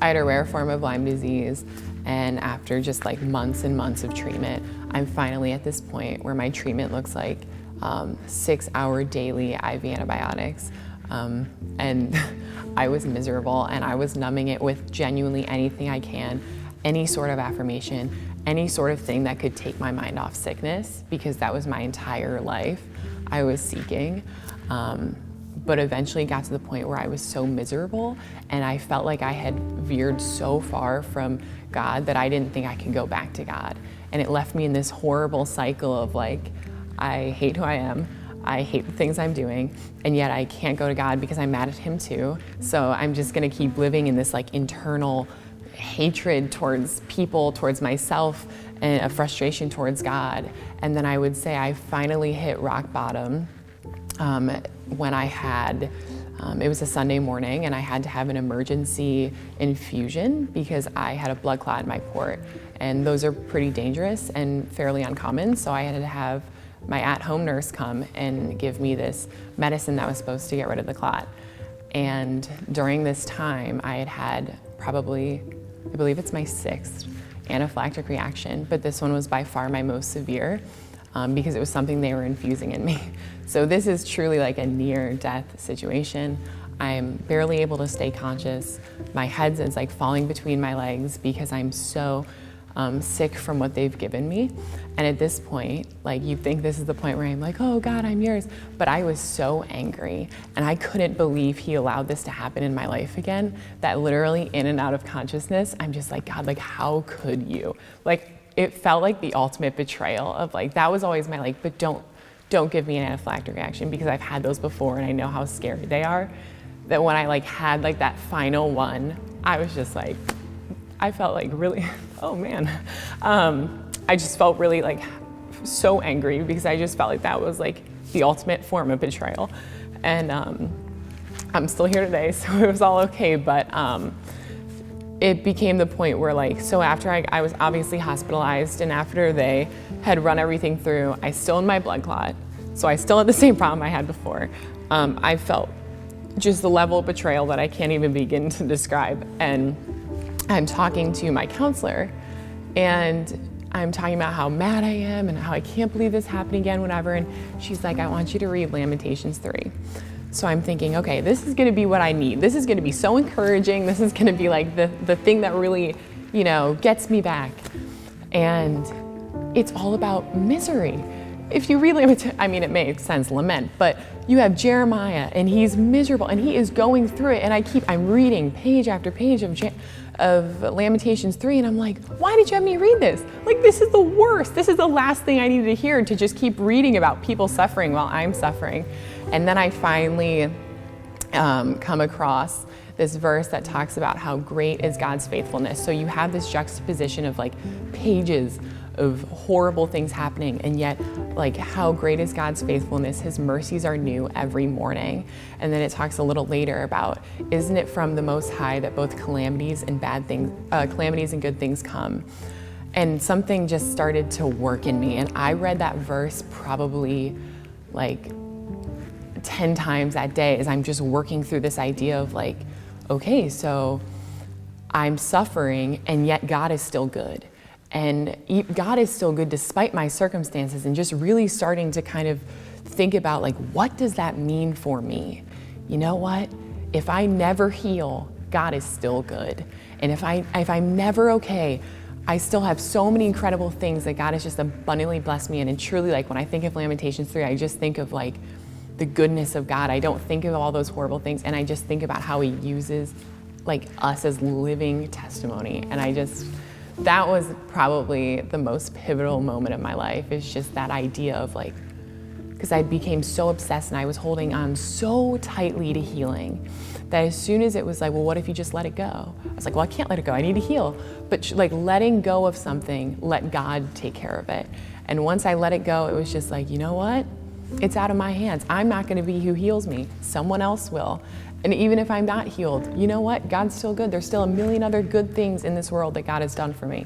I had a rare form of Lyme disease, and after just like months and months of treatment, I'm finally at this point where my treatment looks like 6-hour daily IV antibiotics. And I was miserable, and I was numbing it with genuinely anything I can, any sort of affirmation, any sort of thing that could take my mind off sickness, because that was my entire life I was seeking. But eventually got to the point where I was so miserable and I felt like I had veered so far from God that I didn't think I could go back to God. And it left me in this horrible cycle of like, I hate who I am, I hate the things I'm doing, and yet I can't go to God because I'm mad at him too. So I'm just gonna keep living in this like internal hatred towards people, towards myself, and a frustration towards God. And then I would say I finally hit rock bottom when I had, it was a Sunday morning, and I had to have an emergency infusion because I had a blood clot in my port. And those are pretty dangerous and fairly uncommon, so I had to have my at-home nurse come and give me this medicine that was supposed to get rid of the clot. And during this time, I had probably, I believe it's my 6th anaphylactic reaction, but this one was by far my most severe. Because it was something they were infusing in me. So this is truly like a near-death situation. I'm barely able to stay conscious. My head is like falling between my legs because I'm so sick from what they've given me. And at this point, like you think this is the point where I'm like, oh God, I'm yours. But I was so angry, and I couldn't believe he allowed this to happen in my life again, that literally in and out of consciousness, I'm just like, God, like how could you? Like, it felt like the ultimate betrayal of like, that was always my like, but don't give me an anaphylactic reaction, because I've had those before and I know how scary they are. That when I like had like that final one, I was just like, I felt like really, oh man. I just felt really like so angry because I just felt like that was like the ultimate form of betrayal. And I'm still here today, so it was all okay, but it became the point where like, so after I was obviously hospitalized, and after they had run everything through, I still had my blood clot. So I still had the same problem I had before. I felt just the level of betrayal that I can't even begin to describe. And I'm talking to my counselor, and I'm talking about how mad I am and how I can't believe this happened again, whatever. And she's like, I want you to read Lamentations 3. So I'm thinking, okay, this is gonna be what I need. This is gonna be so encouraging. This is gonna be like the thing that really, you know, gets me back. And it's all about misery. If you read Lamentations, I mean, it makes sense, lament, but you have Jeremiah, and he's miserable, and he is going through it, and I'm reading page after page of Lamentations 3, and I'm like, why did you have me read this? Like, this is the worst. This is the last thing I needed to hear, to just keep reading about people suffering while I'm suffering. And then I finally come across this verse that talks about how great is God's faithfulness. So you have this juxtaposition of like pages of horrible things happening, and yet like how great is God's faithfulness. His mercies are new every morning. And then it talks a little later about, isn't it from the Most High that both calamities and good things come? And something just started to work in me. And I read that verse probably like 10 times that day as I'm just working through this idea of like, okay, so I'm suffering, and yet God is still good. And God is still good despite my circumstances, and just really starting to kind of think about like, what does that mean for me? You know what? If I never heal, God is still good. And if I'm never okay, I still have so many incredible things that God has just abundantly blessed me in. And truly, like when I think of Lamentations 3, I just think of like the goodness of God. I don't think of all those horrible things, and I just think about how he uses like us as living testimony. And that was probably the most pivotal moment of my life, is just that idea of like, because I became so obsessed and I was holding on so tightly to healing that as soon as it was like, well, what if you just let it go? I was like, well, I can't let it go, I need to heal. But like letting go of something, let God take care of it. And once I let it go, it was just like, you know what? It's out of my hands. I'm not gonna be who heals me. Someone else will. And even if I'm not healed, you know what? God's still good. There's still a million other good things in this world that God has done for me.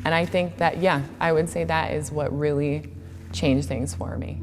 And I think that, yeah, I would say that is what really changed things for me.